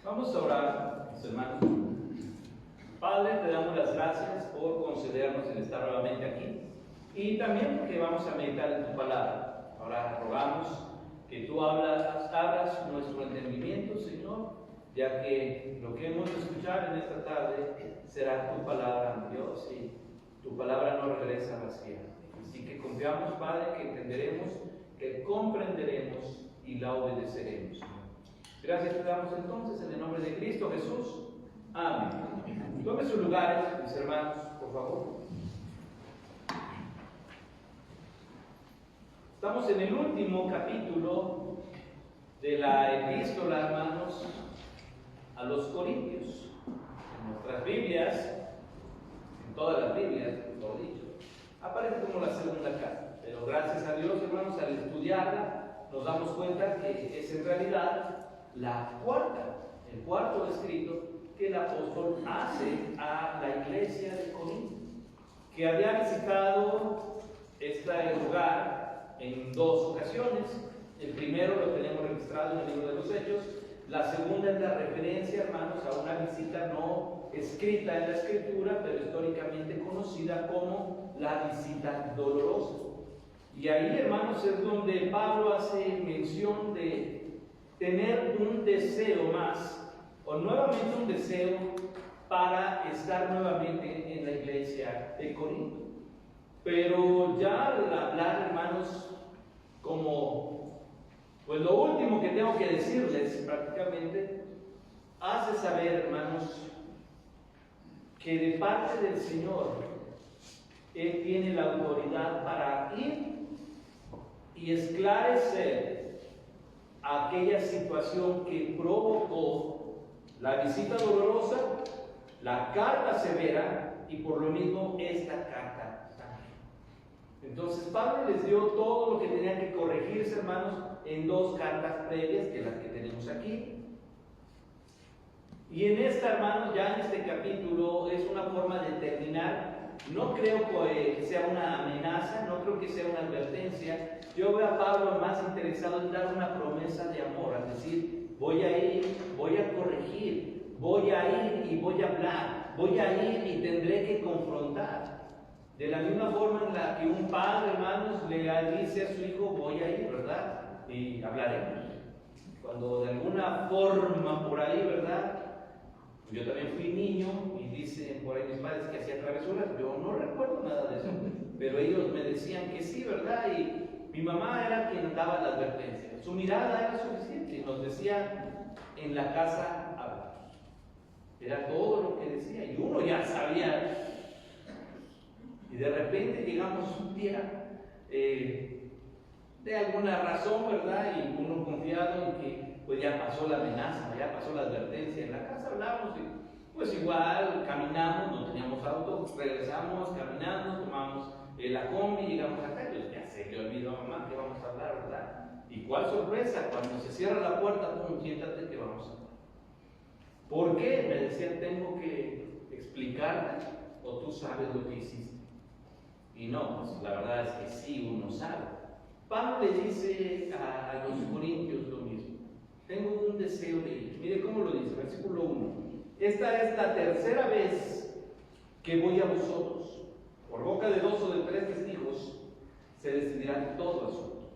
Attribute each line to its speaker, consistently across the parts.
Speaker 1: Vamos a orar, mis hermanos. Padre, te damos las gracias por concedernos el estar nuevamente aquí y también porque vamos a meditar en tu palabra. Ahora rogamos que tú abras nuestro entendimiento, Señor, ya que lo que hemos de escuchar en esta tarde será tu palabra, Dios, y tu palabra no regresa vacía. Así que confiamos, Padre, que entenderemos, que comprenderemos y la obedeceremos. Gracias te damos entonces en el nombre de Cristo Jesús. Amén. Tomen sus lugares, mis hermanos, por favor. Estamos en el último capítulo de la epístola, hermanos, a los Corintios. En nuestras Biblias, en todas las Biblias, mejor dicho, aparece como la segunda carta. Pero gracias a Dios, hermanos, al estudiarla, nos damos cuenta que es en realidad el cuarto escrito que el apóstol hace a la iglesia de Corinto, que había visitado este lugar en dos ocasiones. El primero lo tenemos registrado en el libro de los Hechos. La segunda es la referencia, hermanos, a una visita no escrita en la Escritura, pero históricamente conocida como la visita dolorosa. Y ahí, hermanos, es donde Pablo hace mención de tener un deseo más, o nuevamente un deseo para estar nuevamente en la iglesia de Corinto. Pero ya al hablar, hermanos, como pues lo último que tengo que decirles prácticamente, hace saber, hermanos, que de parte del Señor Él tiene la autoridad para ir y esclarecer aquella situación que provocó la visita dolorosa, la carta severa y por lo mismo esta carta también. Entonces Pablo les dio todo lo que tenía que corregirse, hermanos, en dos cartas previas que las que tenemos aquí. Y en esta, hermanos, ya en este capítulo es una forma de terminar. No creo que sea una amenaza, no creo que sea una advertencia. Yo veo a Pablo más interesado en dar una promesa de amor, es decir, voy a ir, voy a corregir, voy a ir y voy a hablar, voy a ir y tendré que confrontar. De la misma forma en la que un padre, hermanos, le dice a su hijo, voy a ir, ¿verdad? Y hablaremos. Cuando de alguna forma por ahí, ¿verdad? Yo también fui niño y dicen por ahí mis padres que hacía travesuras. Yo no recuerdo nada de eso, pero ellos me decían que sí, ¿verdad? Y mi mamá era quien daba la advertencia. Su mirada era suficiente y nos decía, en la casa hablamos. Era todo lo que decía y uno ya sabía. Y de repente llegamos un día, de alguna razón, ¿verdad? Y uno confiado en que pues ya pasó la amenaza, ya pasó la advertencia. En la casa hablamos y pues igual caminamos, no teníamos auto, regresamos caminando, tomamos la combi, llegamos acá y pues ya se le olvidó a mamá que vamos a hablar, ¿verdad? Y cuál sorpresa, cuando se cierra la puerta, pum, siéntate que vamos a hablar. ¿Por qué? Me decían, tengo que explicarte o tú sabes lo que hiciste. Y no, pues la verdad es que sí, uno sabe. Pablo le dice a los corintios lo mismo. Tengo un deseo de ir. Mire cómo lo dice, versículo 1. Esta es la tercera vez que voy a vosotros. Por boca de 2 o de 3 testigos se decidirá todo asunto.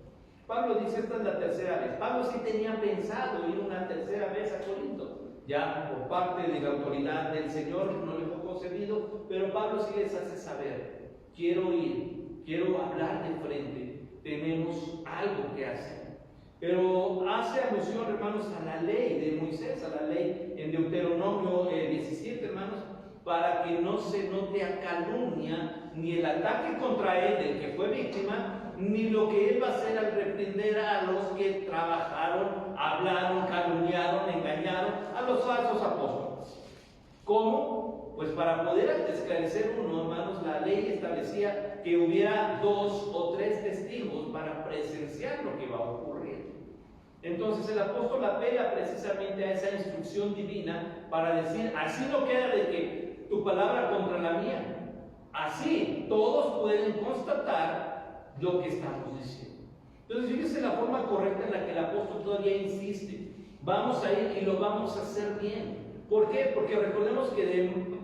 Speaker 1: Pablo dice, esta es la tercera vez. Pablo sí tenía pensado ir una tercera vez a Corinto. Ya por parte de la autoridad del Señor no le fue concedido, pero Pablo sí les hace saber, quiero ir, quiero hablar de frente, tenemos algo que hacer. Pero hace alusión, hermanos, a la ley de Moisés, a la ley en Deuteronomio 17, hermanos, para que no se note a calumnia ni el ataque contra él del que fue víctima, ni lo que él va a hacer al reprender a los que trabajaron, hablaron, calumniaron, engañaron a los falsos apóstoles. ¿Cómo? Pues para poder esclarecer uno, hermanos, la ley establecía que hubiera 2 o 3 testigos para presenciar lo que iba a ocurrir. Entonces el apóstol apela precisamente a esa instrucción divina para decir, así no queda de que tu palabra contra la mía. Así todos pueden constatar lo que estamos diciendo. Entonces fíjese la forma correcta en la que el apóstol todavía insiste. Vamos a ir y lo vamos a hacer bien. ¿Por qué? Porque recordemos que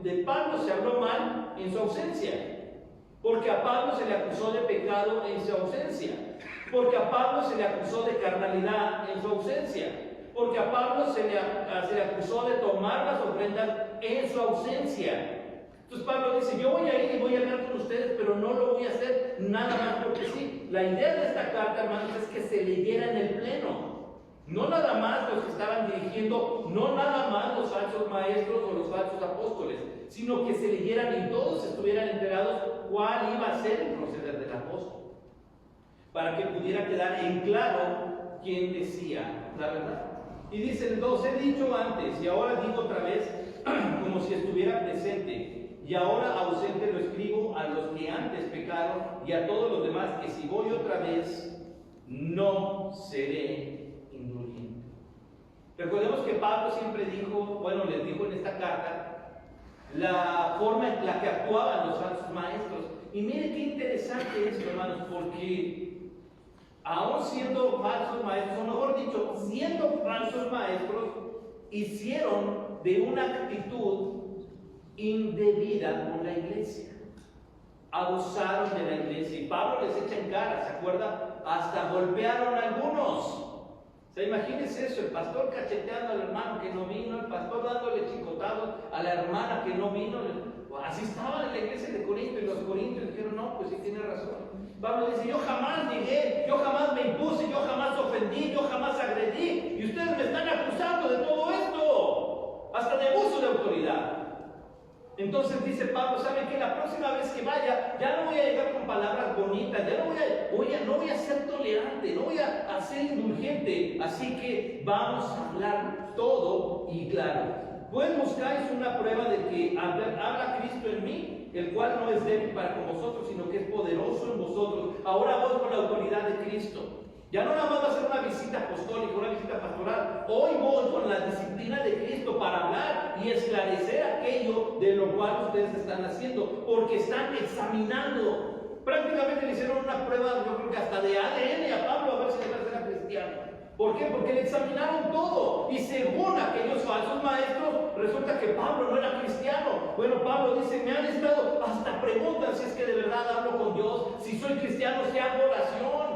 Speaker 1: de Pablo se habló mal en su ausencia. Porque a Pablo se le acusó de pecado en su ausencia. Porque a Pablo se le acusó de carnalidad en su ausencia. Porque a Pablo se le acusó de tomar las ofrendas en su ausencia. Entonces Pablo dice, yo voy a ir y voy a hablar con ustedes, pero no lo voy a hacer nada más porque sí. La idea de esta carta, hermanos, es que se leyera en el pleno. No nada más los que estaban dirigiendo, no nada más los falsos maestros o los falsos apóstoles, sino que se leyeran y todos estuvieran enterados cuál iba a ser el proceder del apóstol, para que pudiera quedar en claro quién decía la verdad. Y dice el 2, he dicho antes y ahora digo otra vez, como si estuviera presente, y ahora ausente lo escribo a los que antes pecaron y a todos los demás, que si voy otra vez, no seré indulgente. Recordemos que Pablo siempre dijo, bueno, les dijo en esta carta, la forma en la que actuaban los falsos maestros. Y miren qué interesante esto, hermanos, porque aún siendo falsos maestros, o mejor dicho, siendo falsos maestros, hicieron de una actitud indebida con la iglesia. Abusaron de la iglesia. Y Pablo les echa en cara, ¿se acuerda? Hasta golpearon a algunos. O sea, imagínense eso, el pastor cacheteando al hermano que no vino, el pastor dándole chicotados a la hermana que no vino. Así estaban en la iglesia de Corinto, y los corintios dijeron, no, pues sí tiene razón. Pablo dice, yo jamás negué, yo jamás me impuse, yo jamás ofendí, yo jamás agredí, y ustedes me están acusando de todo esto, hasta de abuso de autoridad. Entonces dice Pablo, ¿saben qué? La próxima vez que vaya, ya no voy a llegar con palabras bonitas, ya no voy a ser tolerante, no voy a ser indulgente, así que vamos a hablar todo y claro. Pues buscáis una prueba de que habla Cristo en mí, el cual no es débil para con vosotros, sino que es poderoso en vosotros. Ahora voy con la autoridad de Cristo. Ya no nada más va a ser una visita apostólica, una visita pastoral. Hoy voy con la disciplina de Cristo para hablar y esclarecer aquello de lo cual ustedes están haciendo, porque están examinando. Prácticamente le hicieron una prueba, yo creo que hasta de ADN a Pablo, a ver si de verdad era cristiano. ¿Por qué? Porque le examinaron todo. Y según aquellos falsos maestros, resulta que Pablo no era cristiano. Bueno, Pablo dice, me han estado hasta preguntan si es que de verdad hablo con Dios, si soy cristiano, si hago oración.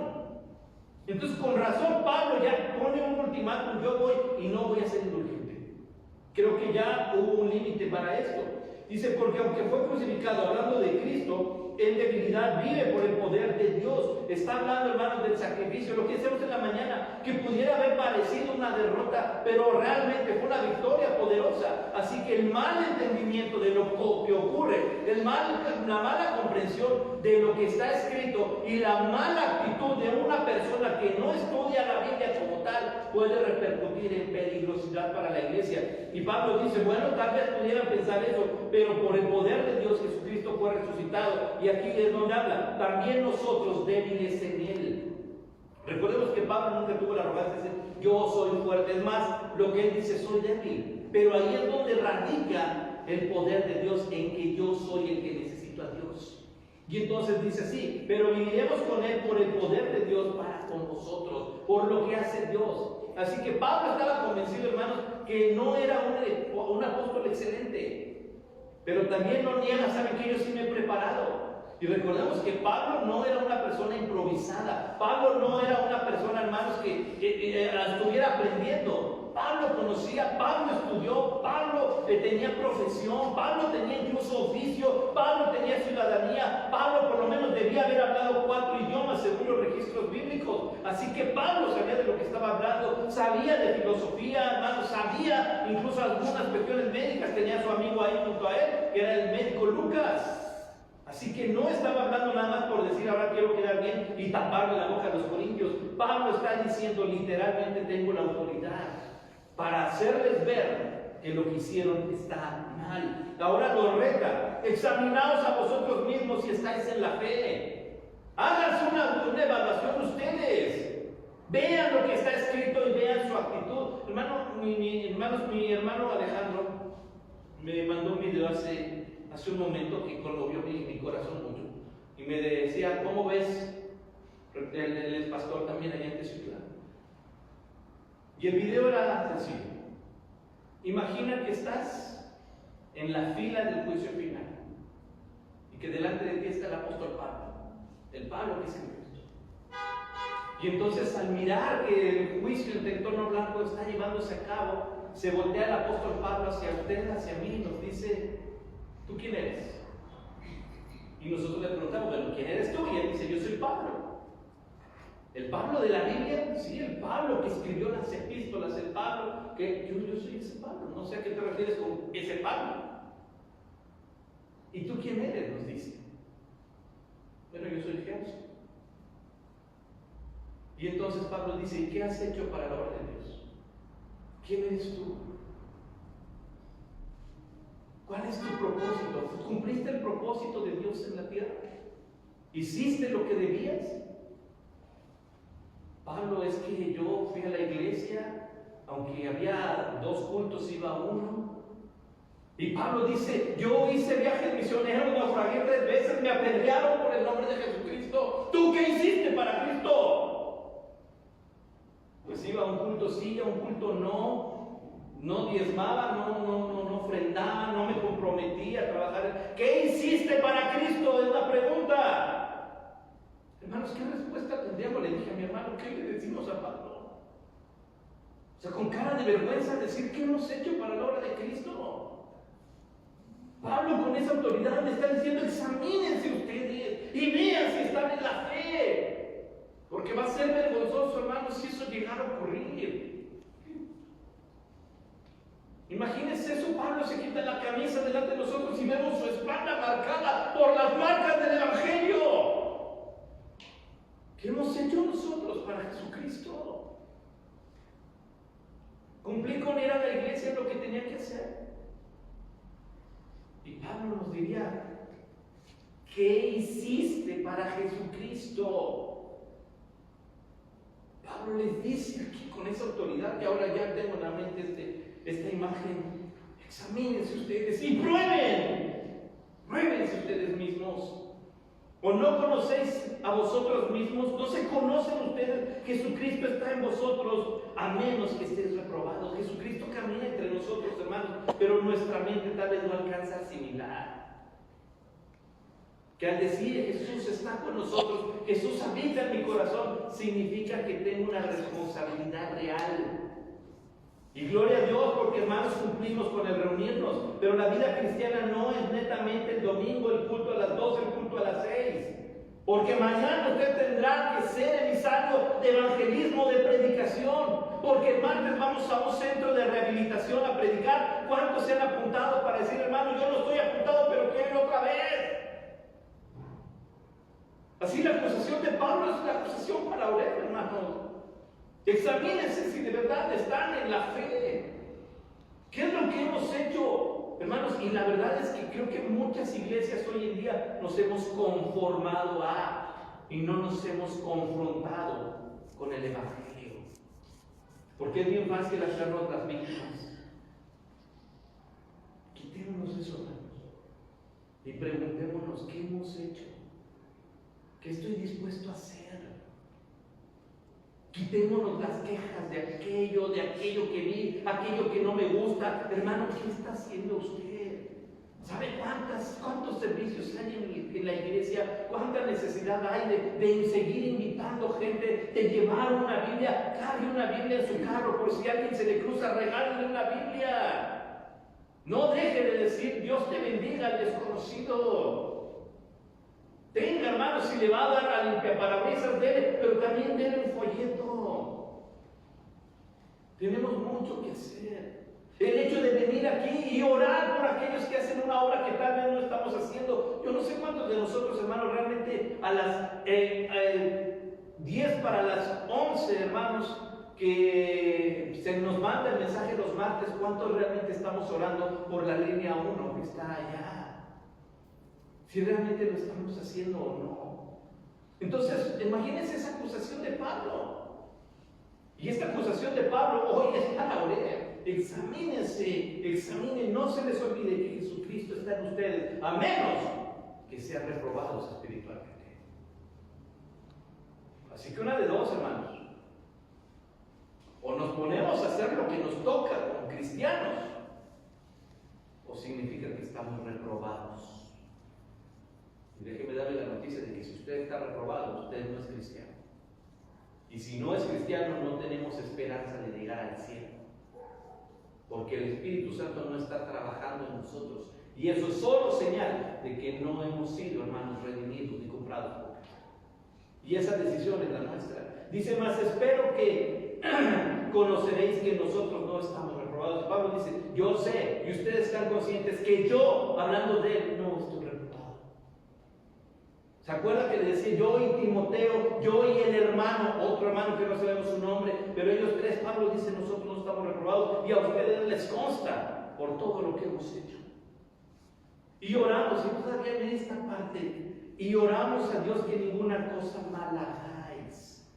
Speaker 1: Entonces, con razón, Pablo ya pone un ultimátum, yo voy y no voy a ser indulgente. Creo que ya hubo un límite para esto. Dice, porque aunque fue crucificado, hablando de Cristo, en debilidad vive por el poder de Dios. Está hablando, hermanos, del sacrificio, lo que hacemos en la mañana, que pudiera haber parecido una derrota, pero realmente fue una victoria poderosa. Así que el mal entendimiento de lo que ocurre, la mala comprensión de lo que está escrito y la mala actitud de una persona que no estudia la Biblia como tal, puede repercutir en peligrosidad para la iglesia. Y Pablo dice, bueno, tal vez pudieran pensar eso, pero por el poder de Dios Jesucristo fue resucitado. Y aquí es donde habla, también nosotros débiles en Él. Recordemos que Pablo nunca tuvo la arrogancia de decir, yo soy fuerte. Es más, lo que él dice, soy débil. Pero ahí es donde radica el poder de Dios, en que yo soy el que necesito a Dios. Y entonces dice así, pero viviremos con Él por el poder de Dios para con nosotros, por lo que hace Dios. Así que Pablo estaba convencido, hermanos, que no era un apóstol excelente. Pero también no niega, ¿saben que yo sí me he preparado? Y recordemos que Pablo no era una persona improvisada. Pablo no era una persona, hermanos, que estuviera aprendiendo. Pablo conocía, Pablo estudió, Pablo tenía profesión, Pablo tenía incluso oficio, Pablo tenía ciudadanía, Pablo por lo menos debía haber hablado 4 idiomas según los registros bíblicos. Así que Pablo sabía de lo que estaba hablando, sabía de filosofía, hermanos, sabía incluso algunas cuestiones médicas. Tenía a su amigo ahí junto a él, que era el médico Lucas. Así que no estaba hablando nada más por decir, ahora quiero quedar bien y taparle la boca a los corintios. Pablo está diciendo, literalmente tengo la autoridad para hacerles ver que lo que hicieron está mal. Ahora los reta, examinaos a vosotros mismos si estáis en la fe. Háganse una evaluación ustedes. Vean lo que está escrito y vean su actitud. Mi hermano Alejandro me mandó un video hace un momento que conmovió mi corazón mucho. Y me decía, ¿cómo ves? Él es pastor también allá en Teciutlán. Y el video era sencillo. Imagina que estás en la fila del juicio final y que delante de ti está el apóstol Pablo, el Pablo que es en Cristo. Y entonces, al mirar que el juicio entre el entorno blanco está llevándose a cabo, se voltea el apóstol Pablo hacia usted, hacia mí, y nos dice: ¿tú quién eres? Y nosotros le preguntamos: bueno, ¿quién eres tú? Y él dice: yo soy Pablo. ¿El Pablo de la Biblia? Sí, el Pablo que escribió las epístolas, el Pablo que yo soy ese Pablo. No sé a qué te refieres con ese Pablo. ¿Y tú quién eres?, nos dice. Bueno, yo soy Jesús. Y entonces Pablo dice: ¿y qué has hecho para la obra de Dios? ¿Quién eres tú? ¿Cuál es tu propósito? ¿Cumpliste el propósito de Dios en la tierra? ¿Hiciste lo que debías? Pablo: es que yo fui a la iglesia, aunque había 2 cultos, iba a uno. Y Pablo dice: yo hice viajes misioneros, naufragué 3 veces, me apedrearon por el nombre de Jesucristo. ¿Tú qué hiciste para Cristo? Pues iba a un culto sí, a un culto no diezmaba, no ofrendaba, no me comprometía a trabajar. ¿Qué hiciste para Cristo?, es la pregunta. Hermanos, ¿qué respuesta tendríamos? Le dije a mi hermano: ¿qué le decimos a Pablo? O sea, con cara de vergüenza decir: ¿qué hemos hecho para la obra de Cristo? Pablo, con esa autoridad, le está diciendo: examínense ustedes y vean si están en la fe, porque va a ser vergonzoso, hermanos, si eso llegara a ocurrir. Imagínense eso: Pablo se quita la camisa delante de nosotros y vemos su espalda marcada por las marcas del Evangelio. ¿Qué hemos hecho nosotros para Jesucristo? Cumplí con ir a la iglesia lo que tenía que hacer. Y Pablo nos diría: ¿qué hiciste para Jesucristo? Pablo les dice aquí con esa autoridad, que ahora ya tengo en la mente esta imagen: examínense ustedes y pruébense ustedes mismos. ¿O no conocéis a vosotros mismos? ¿No se conocen ustedes? Jesucristo está en vosotros, a menos que estéis reprobados. Jesucristo camina entre nosotros, hermanos, pero nuestra mente tal vez no alcanza a asimilar que al decir Jesús está con nosotros, Jesús habita en mi corazón, significa que tengo una responsabilidad real. Y gloria a Dios, porque, hermanos, cumplimos con el reunirnos. Pero la vida cristiana no es netamente el domingo, el culto a las 12, el culto a las 6. Porque mañana usted tendrá que ser emisario de evangelismo, de predicación. Porque el martes vamos a un centro de rehabilitación a predicar. ¿Cuántos se han apuntado para decir: hermano, yo no estoy apuntado, pero quiero ir otra vez? Así la acusación de Pablo es una acusación para orar, hermanos. Examínense si de verdad están en la fe. ¿Qué es lo que hemos hecho, hermanos? Y la verdad es que creo que muchas iglesias hoy en día nos hemos conformado y no nos hemos confrontado con el Evangelio. Porque es bien fácil hacernos las víctimas. Quitémonos eso, hermanos, y preguntémonos: ¿qué hemos hecho? ¿Qué estoy dispuesto a hacer? Quitémonos las quejas de aquello que vi, aquello que no me gusta. Hermano, ¿qué está haciendo usted? ¿Sabe cuántos servicios hay en la iglesia? ¿Cuánta necesidad hay de seguir invitando gente, de llevar una Biblia? Cargue una Biblia en su carro, por si a alguien se le cruza, regálale una Biblia. No deje de decir: Dios te bendiga al desconocido. Tenga, hermano, si le va a dar a limpiaparabrisas, dele, pero también dele un folleto. Tenemos mucho que hacer. El hecho de venir aquí y orar por aquellos que hacen una obra que tal vez no estamos haciendo. Yo no sé cuántos de nosotros, hermanos, realmente a las 10 para las 11, hermanos, que se nos manda el mensaje los martes, ¿cuántos realmente estamos orando por la línea 1 que está allá? Si realmente lo estamos haciendo o no. Entonces, imagínense esa acusación de Pablo. Y esta acusación de Pablo hoy es para orar. Examinen, no se les olvide que Jesucristo está en ustedes, a menos que sean reprobados espiritualmente. Así que una de dos, hermanos: O nos ponemos a hacer lo que nos toca como cristianos, o significa que estamos reprobados. Y déjeme darle la noticia de que si usted está reprobado, usted no es cristiano. Y si no es cristiano, no tenemos esperanza de llegar al cielo, porque el Espíritu Santo no está trabajando en nosotros. Y eso es solo señal de que no hemos sido, hermanos, redimidos ni comprados por Cristo. Y esa decisión es la nuestra. Dice más, espero que conoceréis que nosotros no estamos reprobados. Pablo dice, yo sé, y ustedes están conscientes que yo, hablando de él, no estoy reprobado. ¿Se acuerda que le decía yo y Timoteo, yo y el hermano, otro hermano que no sabemos su nombre, pero ellos tres, Pablo dice, nosotros no estamos reprobados, y a ustedes les consta por todo lo que hemos hecho. Y oramos, y todavía en esta parte, y oramos a Dios que ninguna cosa mala hagáis.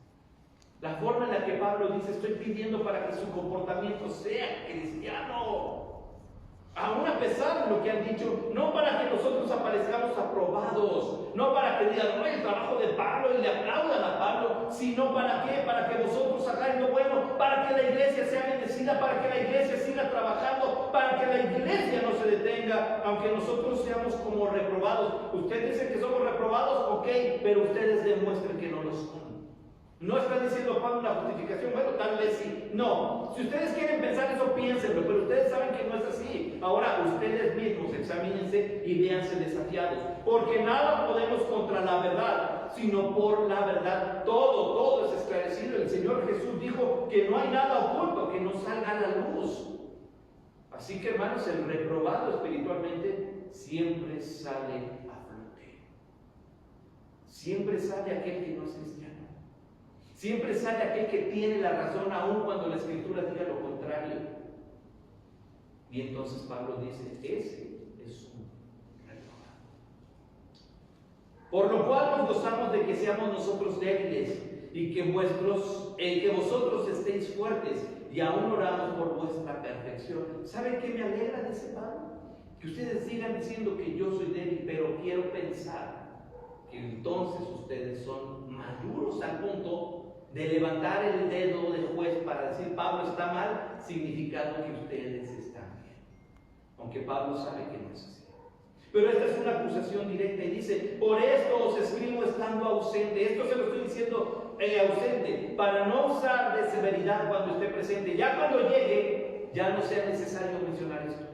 Speaker 1: La forma en la que Pablo dice, estoy pidiendo para que su comportamiento sea cristiano. Aún a pesar de lo que han dicho, no para que nosotros aparezcamos aprobados, no para que digan, no, el trabajo de Pablo y le aplaudan a Pablo, sino para qué, para que vosotros hagáis lo bueno, para que la iglesia sea bendecida, para que la iglesia siga trabajando, para que la iglesia no se detenga, aunque nosotros seamos como reprobados. Usted dice que somos reprobados, ok, pero ustedes demuestren que no lo son. No está diciendo Pablo una justificación, bueno, tal vez sí. No, si ustedes quieren pensar eso, piénsenlo, pero ustedes saben que no es así. Ahora, ustedes mismos examínense y véanse desafiados, porque nada podemos contra la verdad, sino por la verdad. Todo es esclarecido. El Señor Jesús dijo que no hay nada oculto que no salga a la luz. Así que, hermanos, el reprobado espiritualmente siempre sale a flote. Siempre sale aquel que no es cristiano. Siempre sale aquel que tiene la razón, aun cuando la Escritura diga lo contrario. Y entonces Pablo dice, ese es un reprobado. Por lo cual nos gozamos de que seamos nosotros débiles y que vosotros estéis fuertes, y aún oramos por vuestra perfección. ¿Saben qué me alegra de ese Pablo? Que ustedes sigan diciendo que yo soy débil, pero quiero pensar que entonces ustedes son maduros al punto de levantar el dedo de juez para decir Pablo está mal, significando que ustedes están bien. Aunque Pablo sabe que no es así. Pero esta es una acusación directa y dice, por esto os escribo estando ausente. Esto se lo estoy diciendo ausente, para no usar de severidad cuando esté presente. Ya cuando llegue, ya no sea necesario mencionar esto.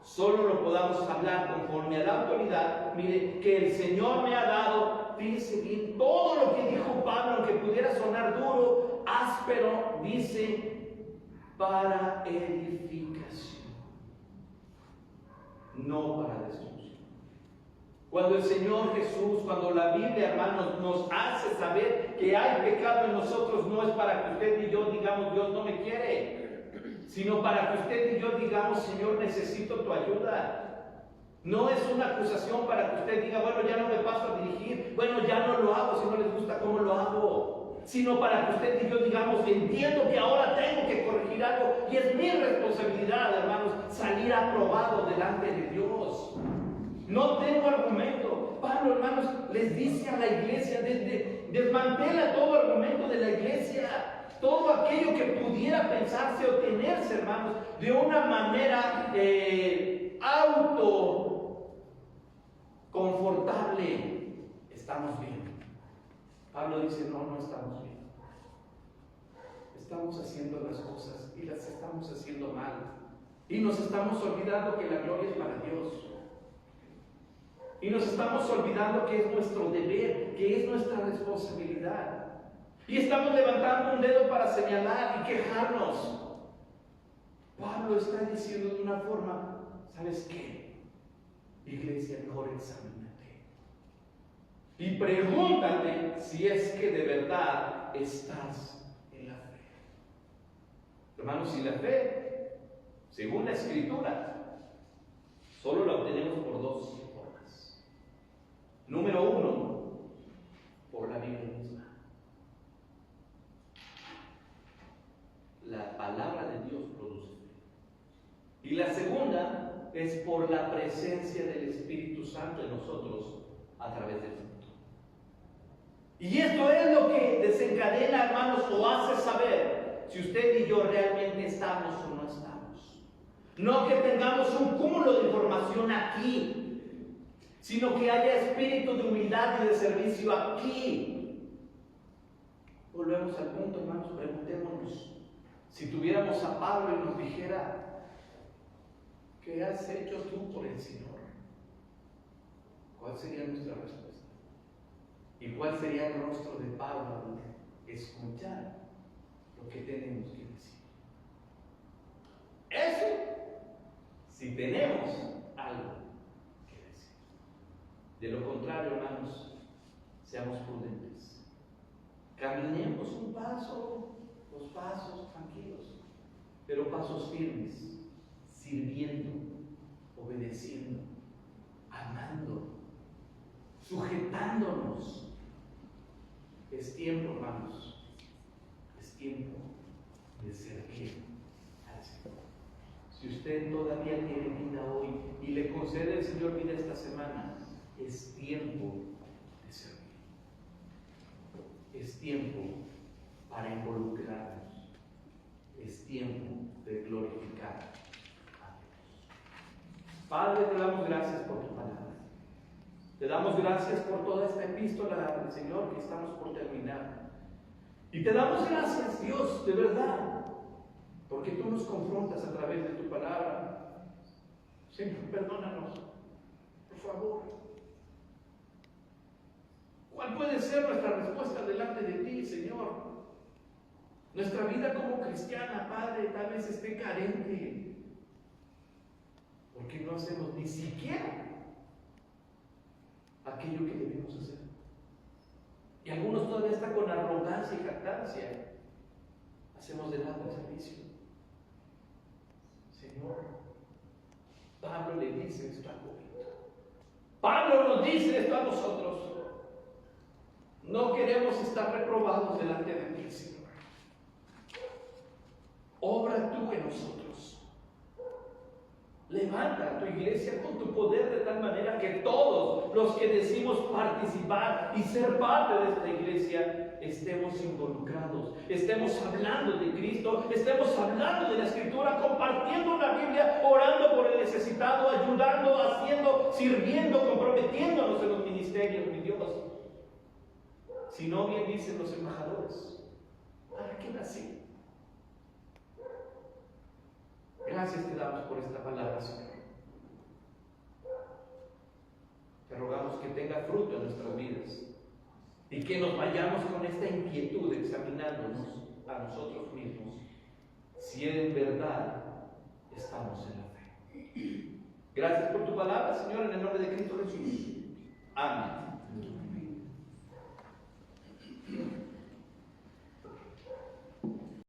Speaker 1: Solo lo podamos hablar conforme a la autoridad. Mire, que el Señor me ha dado. Fíjense bien, todo lo que dijo Pablo, aunque pudiera sonar duro, áspero, dice, para edificación, no para destrucción. Cuando el Señor Jesús, cuando la Biblia, hermanos, nos hace saber que hay pecado en nosotros, no es para que usted y yo digamos, Dios no me quiere, sino para que usted y yo digamos, Señor, necesito tu ayuda. No es una acusación para que usted diga, bueno, ya no me paso a dirigir, bueno, ya no lo hago si no les gusta cómo lo hago, sino para que usted y yo digamos, entiendo que ahora tengo que corregir algo y es mi responsabilidad, hermanos, salir aprobado delante de Dios. No tengo argumento. Pablo, hermanos, les dice a la iglesia, desmantela todo argumento de la iglesia, todo aquello que pudiera pensarse o tenerse, hermanos, de una manera confortable. Estamos bien. Pablo dice, no estamos bien. Estamos haciendo las cosas y las estamos haciendo mal. Y nos estamos olvidando que la gloria es para Dios. Y nos estamos olvidando que es nuestro deber, que es nuestra responsabilidad. Y estamos levantando un dedo para señalar y quejarnos. Pablo está diciendo de una forma, ¿sabes qué? Iglesia, mejor examínate. Y pregúntate si es que de verdad estás en la fe. Hermanos, si la fe, según la Escritura, solo la obtenemos por dos formas. Número uno, por la Biblia misma. La palabra de Dios produce fe. Y la segunda es por la presencia del Espíritu Santo en nosotros a través del fruto. Y esto es lo que desencadena, hermanos, o hace saber si usted y yo realmente estamos o no estamos. No que tengamos un cúmulo de información aquí, sino que haya espíritu de humildad y de servicio aquí. Volvemos al punto, hermanos, preguntémonos. Si tuviéramos a Pablo y nos dijera, ¿qué has hecho tú por el Señor? ¿Cuál sería nuestra respuesta? ¿Y cuál sería el rostro de Pablo al escuchar lo que tenemos que decir? Eso, si tenemos algo que decir. De lo contrario, hermanos, seamos prudentes. Caminemos un paso, dos pasos tranquilos, pero pasos firmes, sirviendo, obedeciendo, amando, sujetándonos. Es tiempo, hermanos, es tiempo de servir al Señor. Si usted todavía tiene vida hoy y le concede el Señor vida esta semana, es tiempo de servir. Es tiempo para involucrarnos. Es tiempo de glorificar a Dios. Padre, te damos gracias por tu palabra. Te damos gracias por toda esta epístola del Señor que estamos por terminar. Y te damos gracias, Dios, de verdad, porque tú nos confrontas a través de tu palabra. Señor, perdónanos, por favor. ¿Cuál puede ser nuestra respuesta delante de ti, Señor? Nuestra vida como cristiana, Padre, tal vez esté carente, porque no hacemos ni siquiera aquello que debemos hacer. Y algunos todavía están con arrogancia y jactancia. Hacemos de lado el servicio. Señor, Pablo le dice esto a Corinto. Pablo nos dice esto a nosotros. No queremos estar reprobados delante de ti, Señor. Obra tú en nosotros. Levanta tu iglesia con tu poder de tal manera que todos los que decimos participar y ser parte de esta iglesia estemos involucrados, estemos hablando de Cristo, estemos hablando de la Escritura, compartiendo la Biblia, orando por el necesitado, ayudando, haciendo, sirviendo, comprometiéndonos en los ministerios, mi Dios. Si no, bien dicen los embajadores, ¿para qué nací? Gracias te damos por esta palabra, Señor. Te rogamos que tenga fruto en nuestras vidas y que nos vayamos con esta inquietud examinándonos a nosotros mismos si en verdad estamos en la fe. Gracias por tu palabra, Señor, en el nombre de Cristo Jesús.